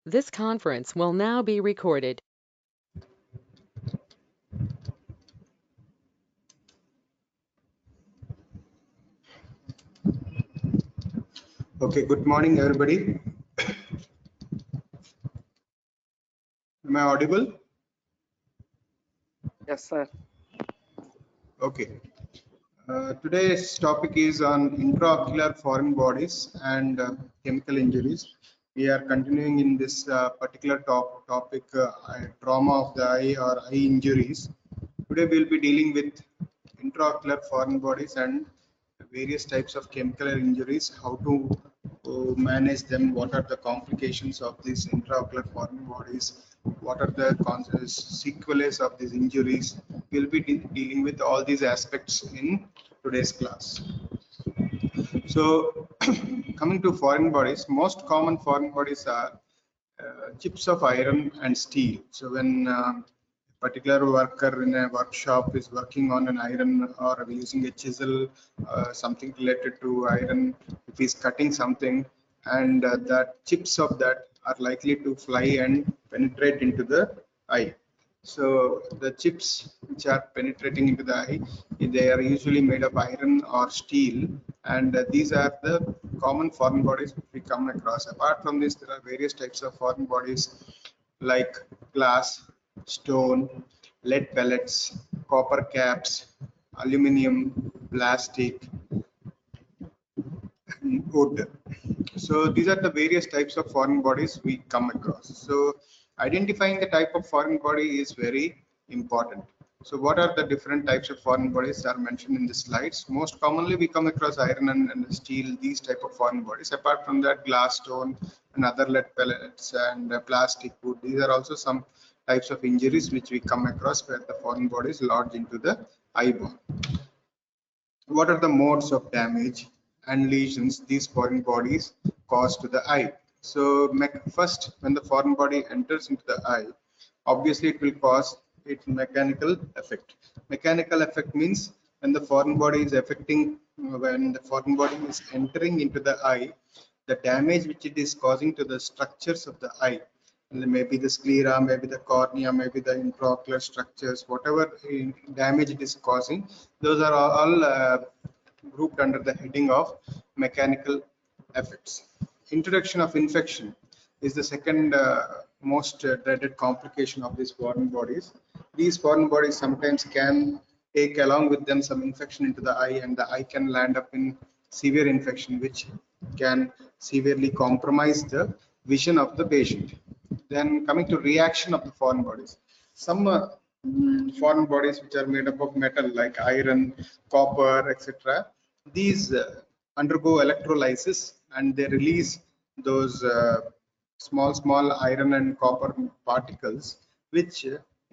This conference will now be recorded. Okay, good morning, everybody. Am I audible? Yes, sir. Okay. Today's topic is on intraocular foreign bodies and chemical injuries. We are continuing in this particular topic, trauma of the eye or eye injuries. Today we'll be dealing with intraocular foreign bodies and various types of chemical injuries, how to manage them, what are the complications of these intraocular foreign bodies, what are the sequelae of these injuries. We'll be dealing with all these aspects in today's class. So coming to foreign bodies, most common foreign bodies are chips of iron and steel. So when particular worker in a workshop is working on an iron or using a chisel, something related to iron, if he's cutting something, and that chips of that are likely to fly and penetrate into the eye. So the chips which are penetrating into the eye, they are usually made of iron or steel, and these are the common foreign bodies which we come across. Apart from this, there are various types of foreign bodies like glass, stone, lead pellets, copper caps, aluminium, plastic, wood. So these are the various types of foreign bodies we come across. So identifying the type of foreign body is very important. So what are the different types of foreign bodies are mentioned in the slides? Most commonly we come across iron and steel, these type of foreign bodies. Apart from that, glass, stone, and other lead pellets and plastic, wood. These are also some types of injuries which we come across where the foreign bodies lodge into the eyeball. What are the modes of damage and lesions these foreign bodies cause to the eye? So first, when the foreign body enters into the eye, obviously it will cause its mechanical effect. Mechanical effect means when the foreign body is when the foreign body is entering into the eye, the damage which it is causing to the structures of the eye, maybe the sclera, maybe the cornea, maybe the intraocular structures, whatever damage it is causing, those are all grouped under the heading of mechanical effects. Introduction of infection is the second most dreaded complication of these foreign bodies. These foreign bodies sometimes can take along with them some infection into the eye, and the eye can land up in severe infection, which can severely compromise the vision of the patient. Then coming to reaction of the foreign bodies, some foreign bodies which are made up of metal like iron, copper, etc. These undergo electrolysis and they release those small iron and copper particles which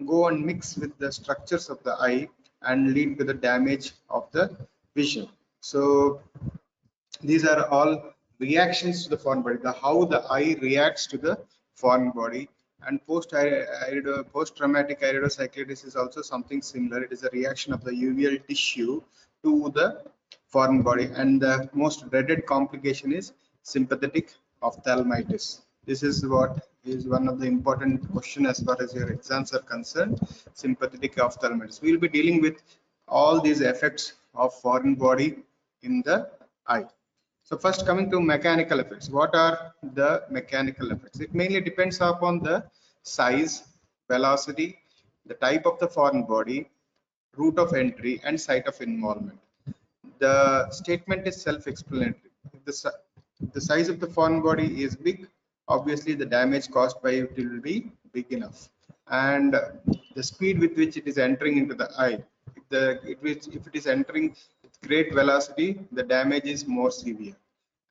go and mix with the structures of the eye and lead to the damage of the vision. So these are all reactions to the foreign body, how the eye reacts to the foreign body. And post-traumatic iridocyclitis is also something similar. It is a reaction of the uveal tissue to the foreign body, and the most dreaded complication is sympathetic ophthalmitis. This is what is one of the important question as far as your exams are concerned, sympathetic ophthalmitis. We will be dealing with all these effects of foreign body in the eye. So first, coming to mechanical effects. What are the mechanical effects? It mainly depends upon the size, velocity, the type of the foreign body, route of entry, and site of involvement. The statement is self-explanatory. If the size of the foreign body is big, obviously the damage caused by it will be big enough. And the speed with which it is entering into the eye, if it is entering with great velocity, the damage is more severe.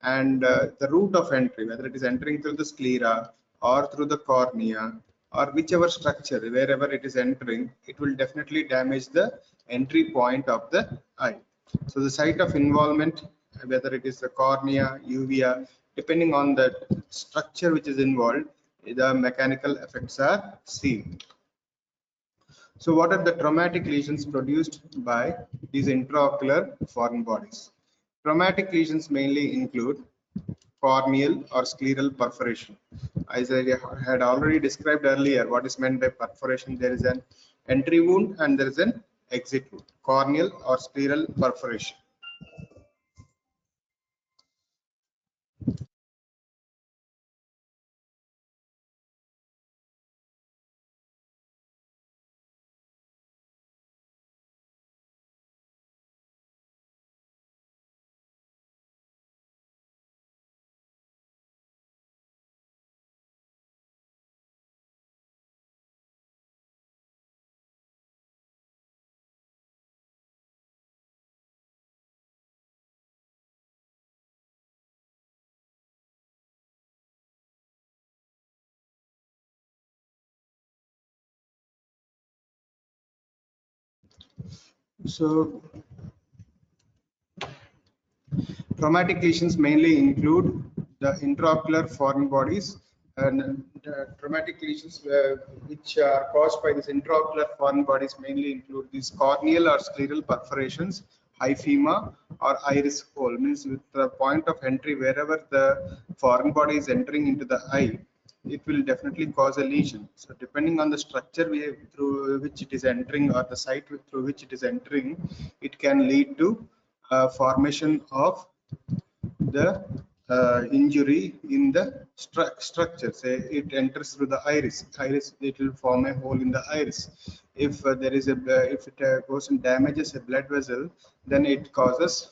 And the route of entry, whether it is entering through the sclera or through the cornea or whichever structure, wherever it is entering, it will definitely damage the entry point of the eye. So the site of involvement, whether it is the cornea, uvea, depending on the structure which is involved, the mechanical effects are seen. So what are the traumatic lesions produced by these intraocular foreign bodies? Traumatic lesions mainly include corneal or scleral perforation. As I had already described earlier, what is meant by perforation, there is an entry wound and there is an exit wound, corneal or scleral perforation. So traumatic lesions mainly include the intraocular foreign bodies, and the traumatic lesions which are caused by these intraocular foreign bodies mainly include these corneal or scleral perforations, hyphema or iris hole, means with the point of entry wherever the foreign body is entering into the eye, it will definitely cause a lesion. So depending on the structure through which it is entering or the site through which it is entering, it can lead to formation of the injury in the structure. Say it enters through the iris, it will form a hole in the iris. If there is a if it goes and damages a blood vessel, then it causes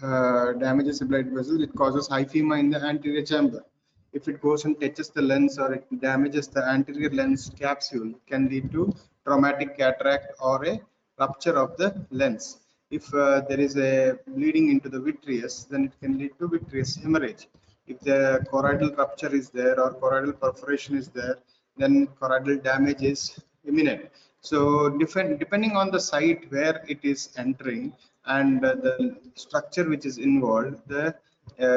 damages a blood vessel, it causes hyphema in the anterior chamber. If it goes and touches the lens or it damages the anterior lens capsule, it can lead to traumatic cataract or a rupture of the lens. If there is a bleeding into the vitreous, then it can lead to vitreous hemorrhage. If the choroidal rupture is there or choroidal perforation is there, then choroidal damage is imminent. So depending on the site where it is entering and the structure which is involved, the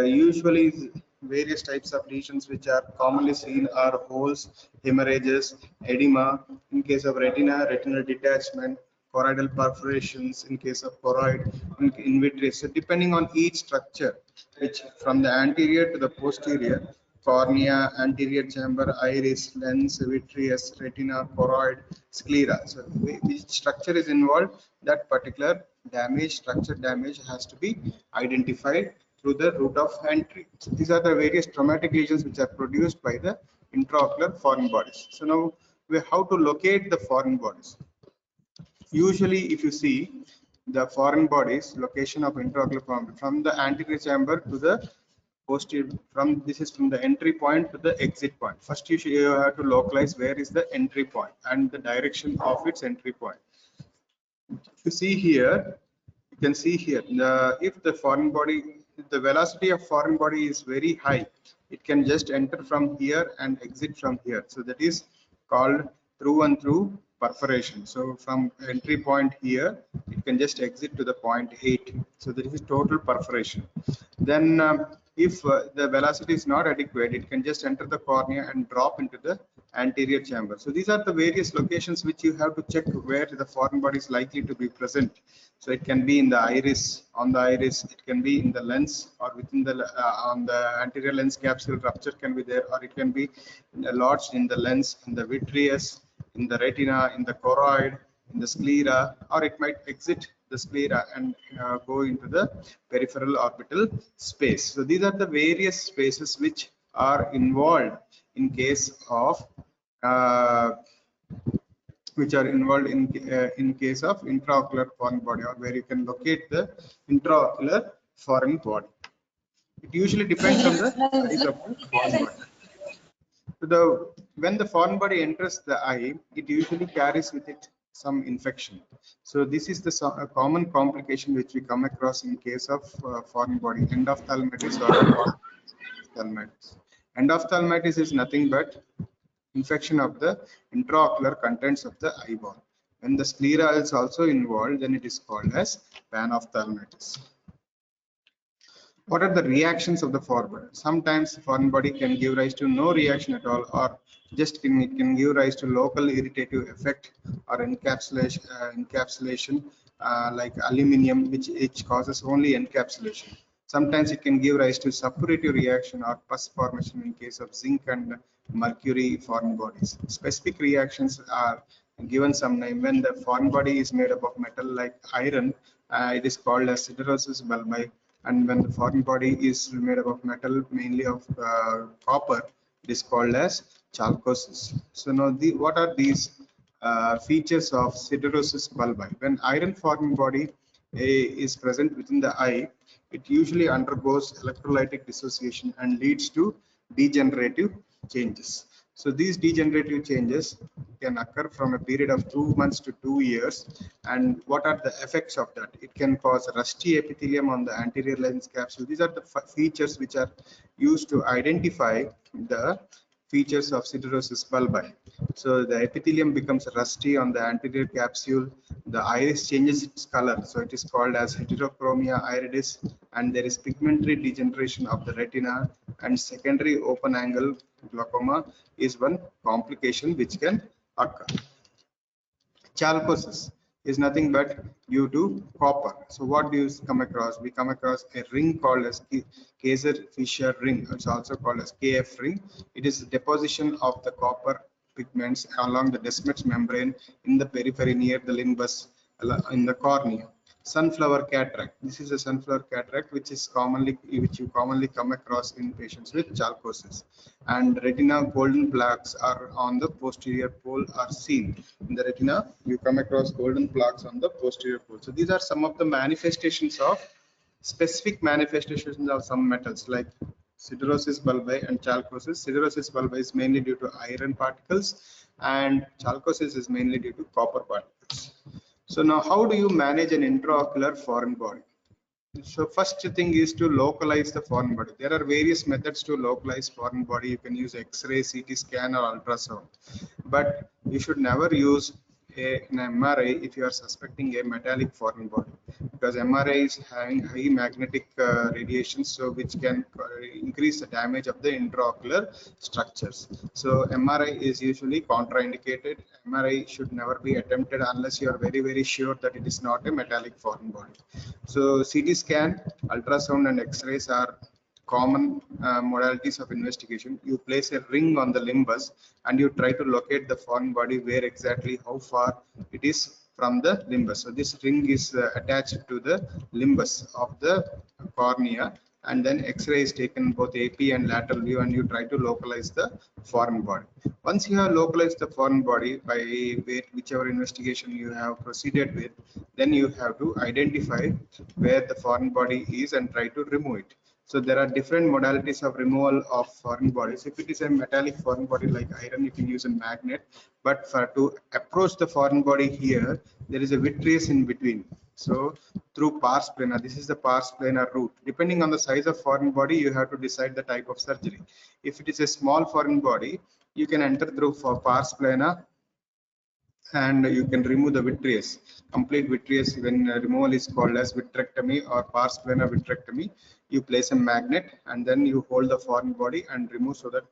usually various types of lesions which are commonly seen are holes, hemorrhages, edema in case of retina, retinal detachment, choroidal perforations in case of choroid, in vitreous. So depending on each structure, which from the anterior to the posterior, cornea, anterior chamber, iris, lens, vitreous, retina, choroid, sclera. So which structure is involved, that particular damage, structure damage has to be identified through the route of entry. So these are the various traumatic lesions which are produced by the intraocular foreign bodies. So now how to locate the foreign bodies. Usually if you see the foreign bodies, location of intraocular foreign from the anterior chamber to the posterior, this is from the entry point to the exit point. First you have to localize where is the entry point and the direction of its entry point. If you see here, you can see here if the foreign body, if the velocity of foreign body is very high, it can just enter from here and exit from here. So that is called through and through perforation. So from entry point here, it can just exit to the point 8. So that is total perforation. Then if the velocity is not adequate, it can just enter the cornea and drop into the anterior chamber. So these are the various locations which you have to check where the foreign body is likely to be present. So it can be in the iris, on the iris, it can be in the lens or within the on the anterior lens capsule, rupture can be there, or it can be lodged in the lens, in the vitreous, in the retina, in the choroid, in the sclera, or it might exit the sclera and go into the peripheral orbital space. So these are the various spaces which are involved in case of in case of intraocular foreign body, or where you can locate the intraocular foreign body. It usually depends on the size of the foreign body. So when the foreign body enters the eye, it usually carries with it some infection. So this is the common complication which we come across in case of foreign body, endophthalmitis or ophthalmitis. Endophthalmitis is nothing but infection of the intraocular contents of the eyeball. When the sclera is also involved, then it is called as panophthalmitis. What are the reactions of the foreign body? Sometimes the foreign body can give rise to no reaction at all, or just it can give rise to local irritative effect or encapsulation like aluminum, which causes only encapsulation. Sometimes it can give rise to suppurative reaction or pus formation in case of zinc and mercury foreign bodies. Specific reactions are given some name. When the foreign body is made up of metal like iron, it is called as siderosis bulbi, and when the foreign body is made up of metal mainly of copper, it is called as chalcosis. So now what are these features of siderosis bulbi? When iron foreign body is present within the eye, it usually undergoes electrolytic dissociation and leads to degenerative changes. So these degenerative changes can occur from a period of 2 months to 2 years. And what are the effects of that? It can cause rusty epithelium on the anterior lens capsule. These are the features which are used to identify the features of siderosis bulbi. So the epithelium becomes rusty on the anterior capsule. The iris changes its color, so it is called as heterochromia iridis, and there is pigmentary degeneration of the retina, and secondary open angle glaucoma is one complication which can occur. Chalcosis is nothing but due to copper. So what do you come across? We come across a ring called as Kaiser-Fisher ring. It's also called as KF ring. It is deposition of the copper pigments along the Descemet's membrane in the periphery near the limbus in the cornea. Sunflower cataract. This is a sunflower cataract which you commonly come across in patients with chalcosis. And retina golden plaques are on the posterior pole are seen. In the retina, you come across golden plaques on the posterior pole. So these are some of the manifestations of specific manifestations of some metals like siderosis bulbi and chalcosis. Siderosis bulbi is mainly due to iron particles, and chalcosis is mainly due to copper particles. So now, how do you manage an intraocular foreign body? So first thing is to localize the foreign body. There are various methods to localize foreign body. You can use X-ray, CT scan, or ultrasound, but you should never use an MRI if you are suspecting a metallic foreign body, because MRI is having high magnetic radiation, so which can increase the damage of the intraocular structures. So MRI is usually contraindicated. MRI should never be attempted unless you are very sure that it is not a metallic foreign body. So CT scan, ultrasound, and X-rays are common modalities of investigation. You place a ring on the limbus and you try to locate the foreign body where exactly, how far it is from the limbus. So this ring is attached to the limbus of the cornea, and then X-ray is taken both AP and lateral view, and you try to localize the foreign body. Once you have localized the foreign body by whichever investigation you have proceeded with, then you have to identify where the foreign body is and try to remove it. So there are different modalities of removal of foreign bodies. If it is a metallic foreign body like iron, you can use a magnet. But to approach the foreign body here, there is a vitreous in between. So through pars plana, this is the pars plana route. Depending on the size of foreign body, you have to decide the type of surgery. If it is a small foreign body, you can enter through pars plana, and you can remove the vitreous. Complete vitreous, when removal is called as vitrectomy or pars plana vitrectomy. You place a magnet and then you hold the foreign body and remove, so that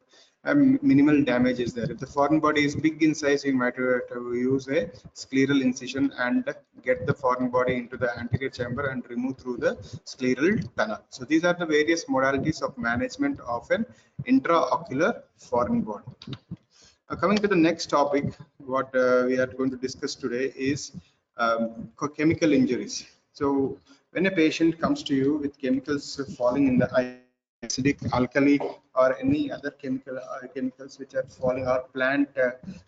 minimal damage is there. If the foreign body is big in size, you might have to use a scleral incision and get the foreign body into the anterior chamber and remove through the scleral tunnel. So these are the various modalities of management of an intraocular foreign body. Coming to the next topic, what we are going to discuss today is chemical injuries. So when a patient comes to you with chemicals falling in the eye, acidic, alkali, or any other chemicals which are falling, or plant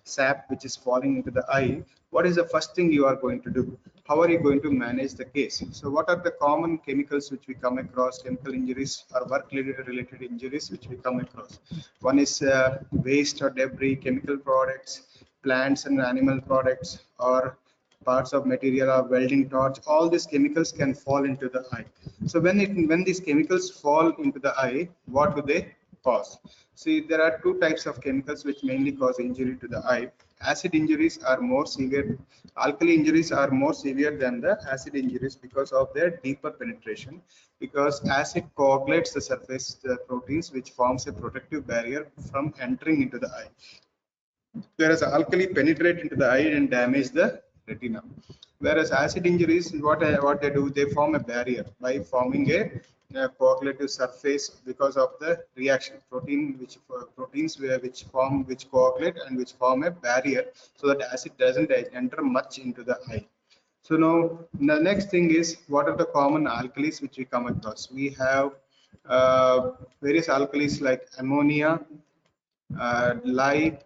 sap which is falling into the eye, what is the first thing you are going to do? How are you going to manage the case? So what are the common chemicals which we come across, chemical injuries or work related injuries which we come across? One is waste or debris, chemical products, plants and animal products, or parts of material or welding torch. All these chemicals can fall into the eye. So when these chemicals fall into the eye, what do they cause? See, there are two types of chemicals which mainly cause injury to the eye. Acid injuries are more severe. Alkali injuries are more severe than the acid injuries because of their deeper penetration, because acid coagulates the surface proteins, which forms a protective barrier from entering into the eye, whereas alkali penetrate into the eye and damage the retina. Whereas acid injuries, what they do, they form a barrier by forming a coagulative surface because of the reaction proteins which coagulate and which form a barrier so that acid doesn't enter much into the eye. So now the next thing is, what are the common alkalis which we come across? We have various alkalis like ammonia, lye,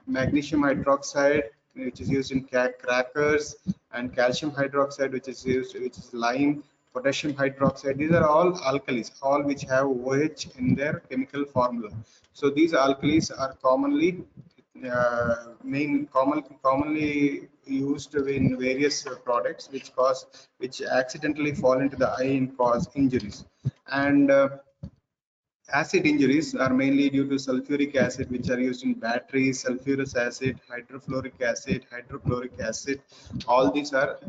magnesium hydroxide, which is used in crackers, and calcium hydroxide, which is lime, potassium hydroxide. These are all alkalis, all which have OH in their chemical formula. So these alkalis are commonly used in various products which accidentally fall into the eye and cause injuries. And acid injuries are mainly due to sulfuric acid, which are used in batteries, sulfurous acid, hydrochloric acid. All these are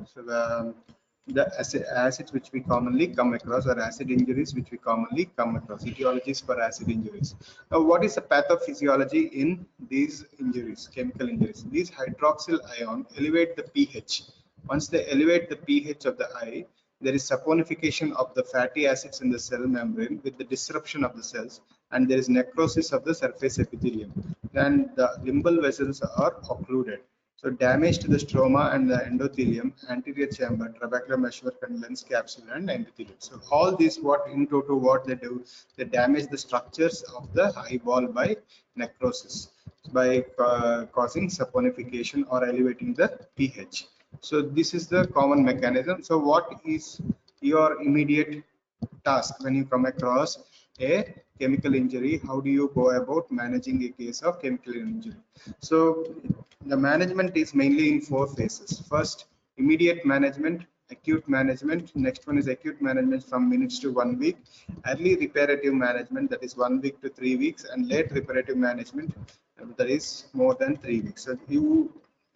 the acids which we commonly come across, or acid injuries which we commonly come across, etiologies for acid injuries. Now, what is the pathophysiology in these injuries, chemical injuries? These hydroxyl ion elevate the pH. Once they elevate the pH of the eye, there is saponification of the fatty acids in the cell membrane with the disruption of the cells, and there is necrosis of the surface epithelium. Then the limbal vessels are occluded. So damage to the stroma and the endothelium, anterior chamber, trabecular meshwork, and lens capsule and endothelium. So all these, what in total what they do, they damage the structures of the eyeball by necrosis, by causing saponification or elevating the pH. So this is the common mechanism. So what is your immediate task when you come across a chemical injury? How do you go about managing a case of chemical injury? So the management is mainly in 4 phases. First, immediate management, acute management. Next one is acute management from minutes to 1 week. Early reparative management, that is 1 week to 3 weeks, and late reparative management, that is more than 3 weeks. So you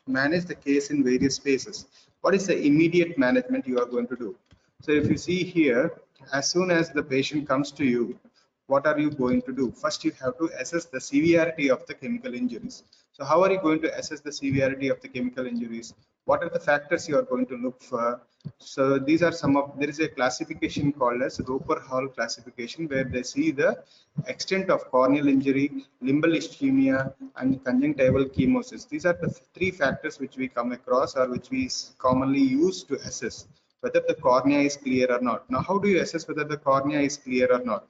manage the case in various phases. What is the immediate management you are going to do? So if you see here, as soon as the patient comes to you, what are you going to do? First, you have to assess the severity of the chemical injuries. So how are you going to assess the severity of the chemical injuries? What are the factors you are going to look for? So these are some of, there is a classification called as Roper Hall classification, where they see the extent of corneal injury, limbal ischemia, and conjunctival chemosis. These are the 3 factors which we come across, or which we commonly use to assess whether the cornea is clear or not. Now, how do you assess whether the cornea is clear or not?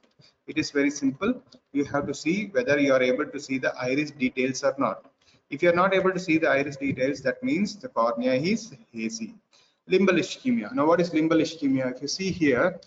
It is very simple. You have to see whether you are able to see the iris details or not. If you are not able to see the iris details, that means the cornea is hazy. Limbal ischemia. Now, what is limbal ischemia? If you see here,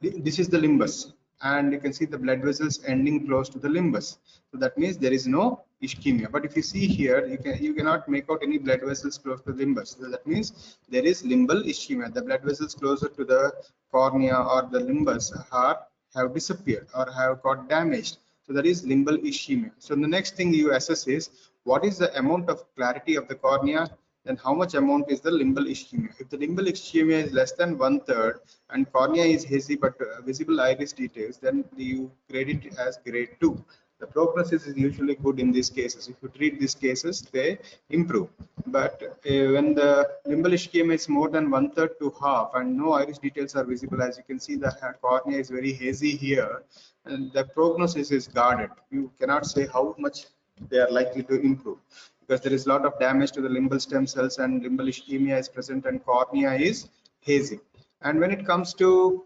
this is the limbus, and you can see the blood vessels ending close to the limbus. So that means there is no ischemia. But if you see here, you cannot make out any blood vessels close to the limbus. So that means there is limbal ischemia. The blood vessels closer to the cornea or the limbus have disappeared or have got damaged. So that is limbal ischemia. So the next thing you assess is, what is the amount of clarity of the cornea, then how much amount is the limbal ischemia. If the limbal ischemia is less than 1/3 and cornea is hazy but visible iris details, then you grade it as grade 2. The prognosis is usually good in these cases. If you treat these cases, they improve. But when the limbal ischemia is more than 1/3 to half and no iris details are visible, as you can see, the cornea is very hazy here, and the prognosis is guarded. You cannot say how much they are likely to improve, because there is a lot of damage to the limbal stem cells and limbal ischemia is present and cornea is hazy. And when it comes to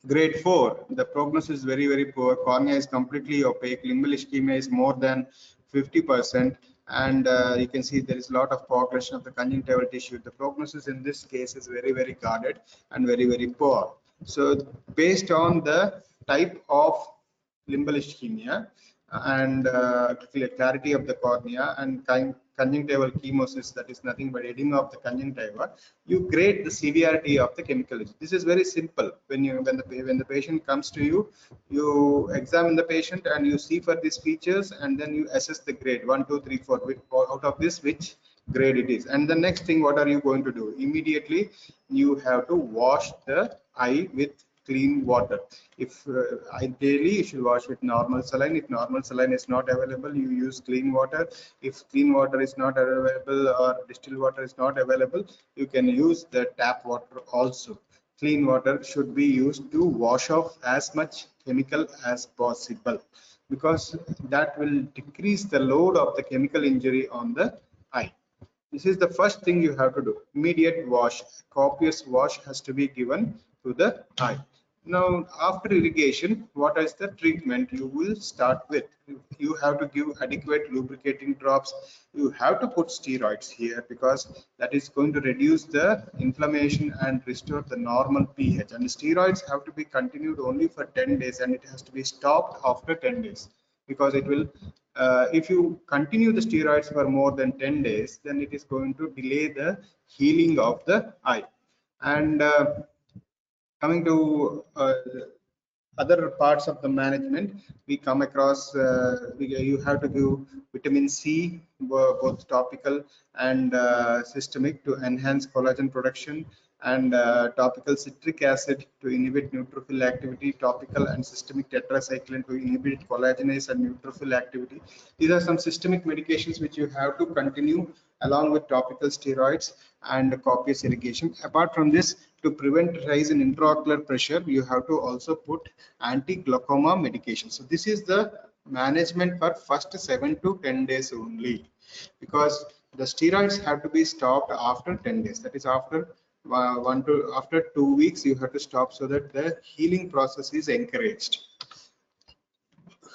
grade 4, the prognosis is very, very poor. Cornea is completely opaque. Limbal ischemia is more than 50%. And you can see there is a lot of coagulation of the conjunctival tissue. The prognosis in this case is very, very guarded and very, very poor. So based on the type of limbal ischemia and clarity of the cornea and conjunctival chemosis, that is nothing but edema of the conjunctiva, you grade the severity of the chemical injury. This is very simple. When the patient comes to you, you examine the patient and you see for these features, and then you assess the grade 1, 2, 3, 4. Out of this, which grade it is. And the next thing, what are you going to do? Immediately, you have to wash the eye with clean water. If ideally, you should wash with normal saline. If normal saline is not available, you use clean water. If clean water is not available or distilled water is not available, you can use the tap water also. clean water should be used to wash off as much chemical as possible, because that will decrease the load of the chemical injury on the eye. This is the first thing you have to do. Immediate wash, copious wash has to be given to the eye. Now, after irrigation, what is the treatment you will start with? You have to give adequate lubricating drops. You have to put steroids here, because that is going to reduce the inflammation and restore the normal pH. And steroids have to be continued only for 10 days, and it has to be stopped after 10 days, because it will if you continue the steroids for more than 10 days, then it is going to delay the healing of the eye. And coming to other parts of the management, we come across you have to give vitamin C, both topical and systemic, to enhance collagen production, and topical citric acid to inhibit neutrophil activity, topical and systemic tetracycline to inhibit collagenase and neutrophil activity. These are some systemic medications which you have to continue along with topical steroids and copious irrigation. Apart from this, to prevent rise in intraocular pressure, you have to also put anti-glaucoma medication. So this is the management for first 7 to 10 days only, because the steroids have to be stopped after 10 days. That is after after 2 weeks you have to stop, so that the healing process is encouraged.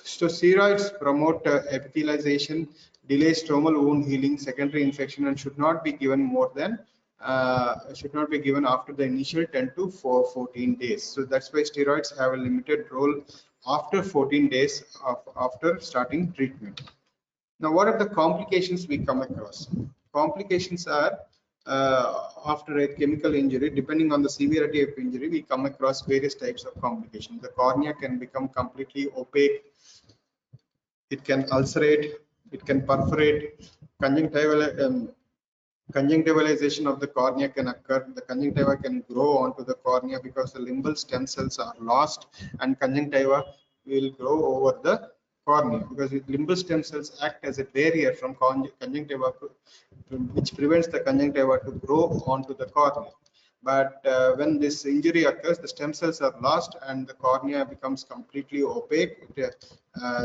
So steroids promote epithelialization, delay stromal wound healing, secondary infection, and should not be given more than should not be given after the initial 10 to 14 days. So that's why steroids have a limited role after 14 days after starting treatment. Now, what are the complications we come across? Complications are after a chemical injury, depending on the severity of injury, we come across various types of complications. The cornea can become completely opaque, it can ulcerate, it can perforate, conjunctivalization of the cornea can occur. The conjunctiva can grow onto the cornea because the limbal stem cells are lost, and conjunctiva will grow over the cornea, because limbal stem cells act as a barrier from conjunctiva, which prevents the conjunctiva to grow onto the cornea. But when this injury occurs, the stem cells are lost and the cornea becomes completely opaque.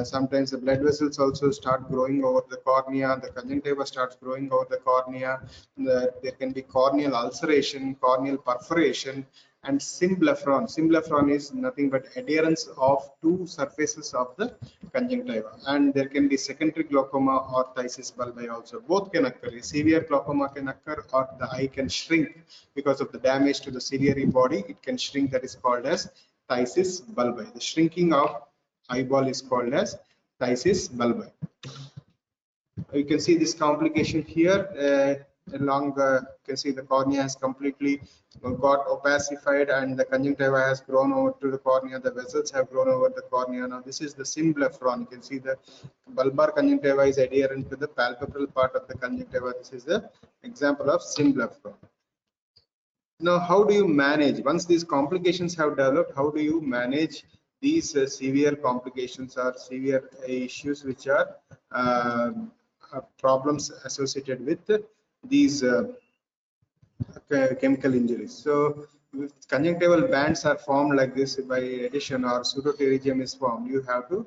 Sometimes the blood vessels also start growing over the cornea, the conjunctiva starts growing over the cornea, there can be corneal ulceration, corneal perforation, and symblephron. Symblephron is nothing but adherence of two surfaces of the conjunctiva, and there can be secondary glaucoma or phthisis bulbi also. Both can occur. Severe glaucoma can occur, or the eye can shrink because of the damage to the ciliary body. It can shrink. That is called as phthisis bulbi. The shrinking of eyeball is called as phthisis bulbi. You can see this complication here. You can see the cornea has completely got opacified and the conjunctiva has grown over to the cornea. The vessels have grown over the cornea. Now this is the symblephron. You can see the bulbar conjunctiva is adherent to the palpebral part of the conjunctiva. This is the example of symblephron. Now, how do you manage once these complications have developed? How do you manage these severe complications or severe issues which are problems associated with these chemical injuries? So conjunctival bands are formed like this by adhesion, or pseudopterygium is formed. You have to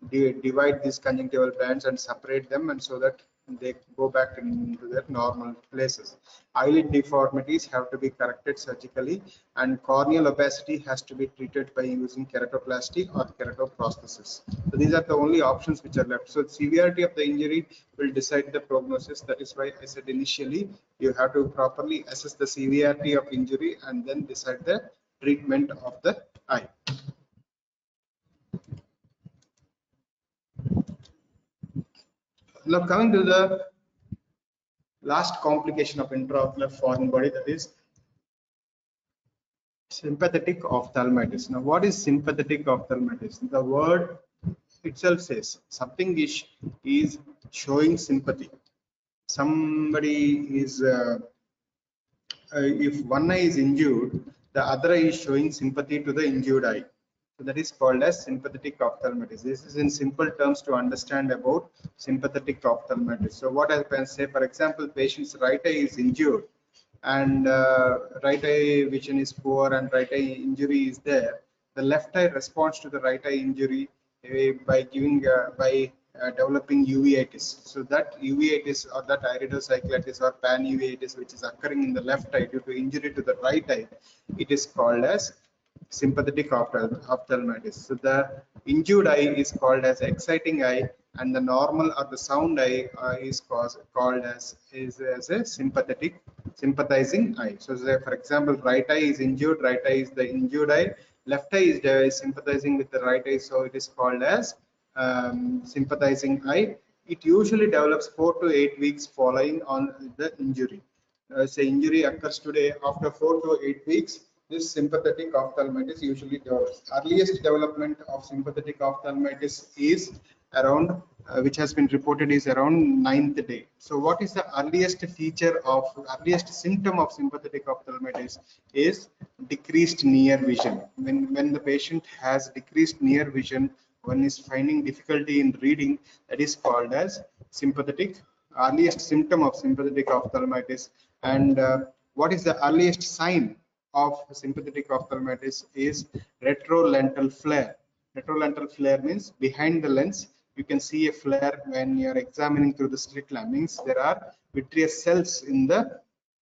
divide these conjunctival bands and separate them, and so that they go back into their normal places. Eyelid deformities have to be corrected surgically, and corneal opacity has to be treated by using keratoplasty or keratoprosthesis. So these are the only options which are left. So the severity of the injury will decide the prognosis. That is why I said initially you have to properly assess the severity of injury and then decide the treatment of the eye. Now coming to the last complication of intraocular foreign body, that is sympathetic ophthalmitis. Now what is sympathetic ophthalmitis? The word itself says something is showing sympathy. Somebody is if one eye is injured, the other eye is showing sympathy to the injured eye. So that is called as sympathetic ophthalmitis. This is in simple terms to understand about sympathetic ophthalmitis. So what I can say, for example, patient's right eye is injured and right eye vision is poor and right eye injury is there, the left eye responds to the right eye injury by giving developing uveitis. So that uveitis or that iridocyclitis or pan uveitis which is occurring in the left eye due to injury to the right eye, it is called as sympathetic ophthalmitis. So the injured eye is called as exciting eye, and the normal or the sound eye is called as a sympathizing eye. So say for example, right eye is injured, right eye is the injured eye, left eye is sympathizing with the right eye, so it is called as sympathizing eye. It usually develops 4 to 8 weeks following on the injury. Say injury occurs today, after 4 to 8 weeks, this sympathetic ophthalmitis usually develops. Earliest development of sympathetic ophthalmitis is around, which has been reported, is around 9th day. So what is the earliest symptom of sympathetic ophthalmitis is decreased near vision. When the patient has decreased near vision, one is finding difficulty in reading, that is called as sympathetic, earliest symptom of sympathetic ophthalmitis. And what is the earliest sign of sympathetic ophthalmitis is retrolental flare. Retrolental flare means behind the lens you can see a flare when you are examining through the slit lamp. Means there are vitreous cells in the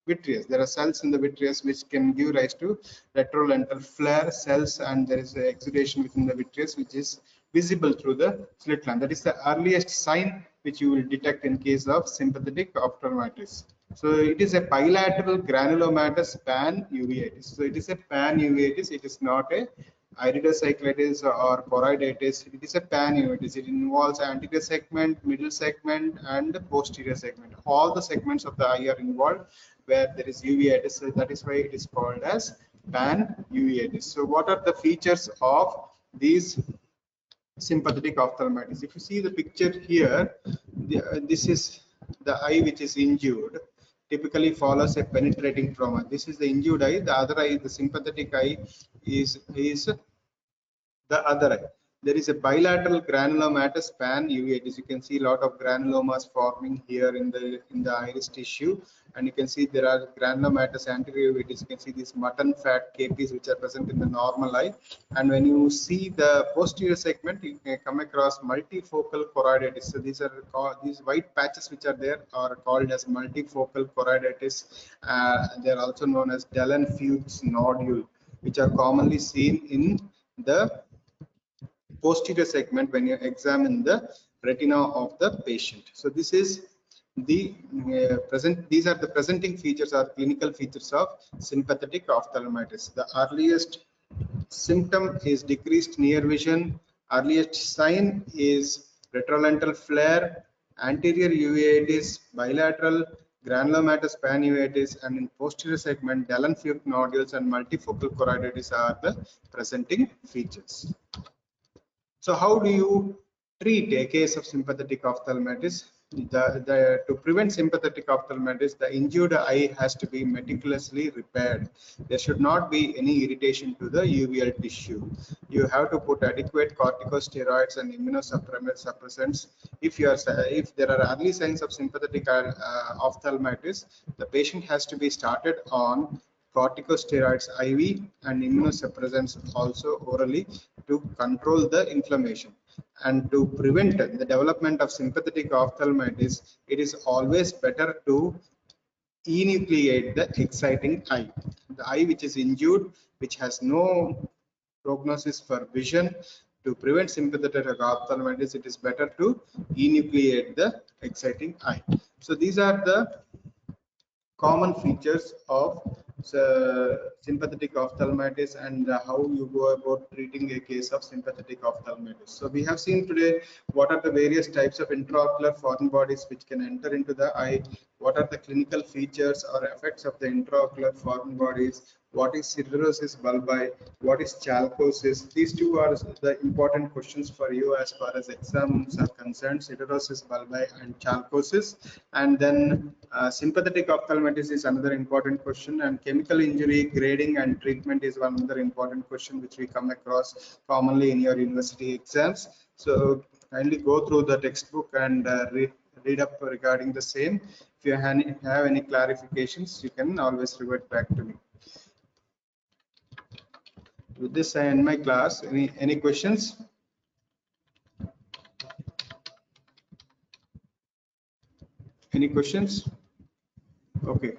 vitreous. There are cells in the vitreous which can give rise to retrolental flare cells, and there is an exudation within the vitreous which is visible through the slit lamp. That is the earliest sign which you will detect in case of sympathetic ophthalmitis. So it is a bilateral granulomatous pan uveitis. So it is a pan uveitis. It is not a iridocyclitis or choroiditis. It is a pan uveitis. It involves anterior segment, middle segment, and posterior segment. All the segments of the eye are involved where there is uveitis. So that is why it is called as pan uveitis. So what are the features of these sympathetic ophthalmitis? If you see the picture here, this is the eye which is injured, typically follows a penetrating trauma. This is the injured eye. The other eye, the sympathetic eye, is the other eye. There is a bilateral granulomatous pan uveitis. You can see a lot of granulomas forming here in the iris tissue, and you can see there are granulomatous anterior uveitis. You can see these mutton fat KPs which are present in the normal eye. And when you see the posterior segment, you can come across multifocal choroiditis. So these white patches which are there are called as multifocal choroiditis. They are also known as Dellen-Fuchs nodule, which are commonly seen in the posterior segment when you examine the retina of the patient. So this is the these are the presenting features or clinical features of sympathetic ophthalmitis. The earliest symptom is decreased near vision. Earliest sign is retrolental flare, anterior uveitis, bilateral granulomatous pan uveitis, and in posterior segment Dellen-Fuchs nodules and multifocal choroiditis are the presenting features. So how do you treat a case of sympathetic ophthalmitis? To prevent sympathetic ophthalmitis, the injured eye has to be meticulously repaired. There should not be any irritation to the uveal tissue. You have to put adequate corticosteroids and immunosuppressants. If there are early signs of sympathetic ophthalmitis, the patient has to be started on corticosteroids IV and immunosuppressants also orally to control the inflammation. And to prevent the development of sympathetic ophthalmitis, it is always better to enucleate the exciting eye. The eye which is injured, which has no prognosis for vision. To prevent sympathetic ophthalmitis, it is better to enucleate the exciting eye. So these are the common features of sympathetic ophthalmitis and how you go about treating a case of sympathetic ophthalmitis. So we have seen today what are the various types of intraocular foreign bodies which can enter into the eye, what are the clinical features or effects of the intraocular foreign bodies, what is siderosis bulbi, what is chalcosis. These two are the important questions for you as far as exams are concerned, siderosis bulbi and chalcosis. And then sympathetic ophthalmitis is another important question, and chemical injury grading and treatment is one other important question which we come across commonly in your university exams. So kindly go through the textbook and read up regarding the same. If you have any clarifications, you can always revert back to me. With this, I end my class. Any questions? Any questions? Okay.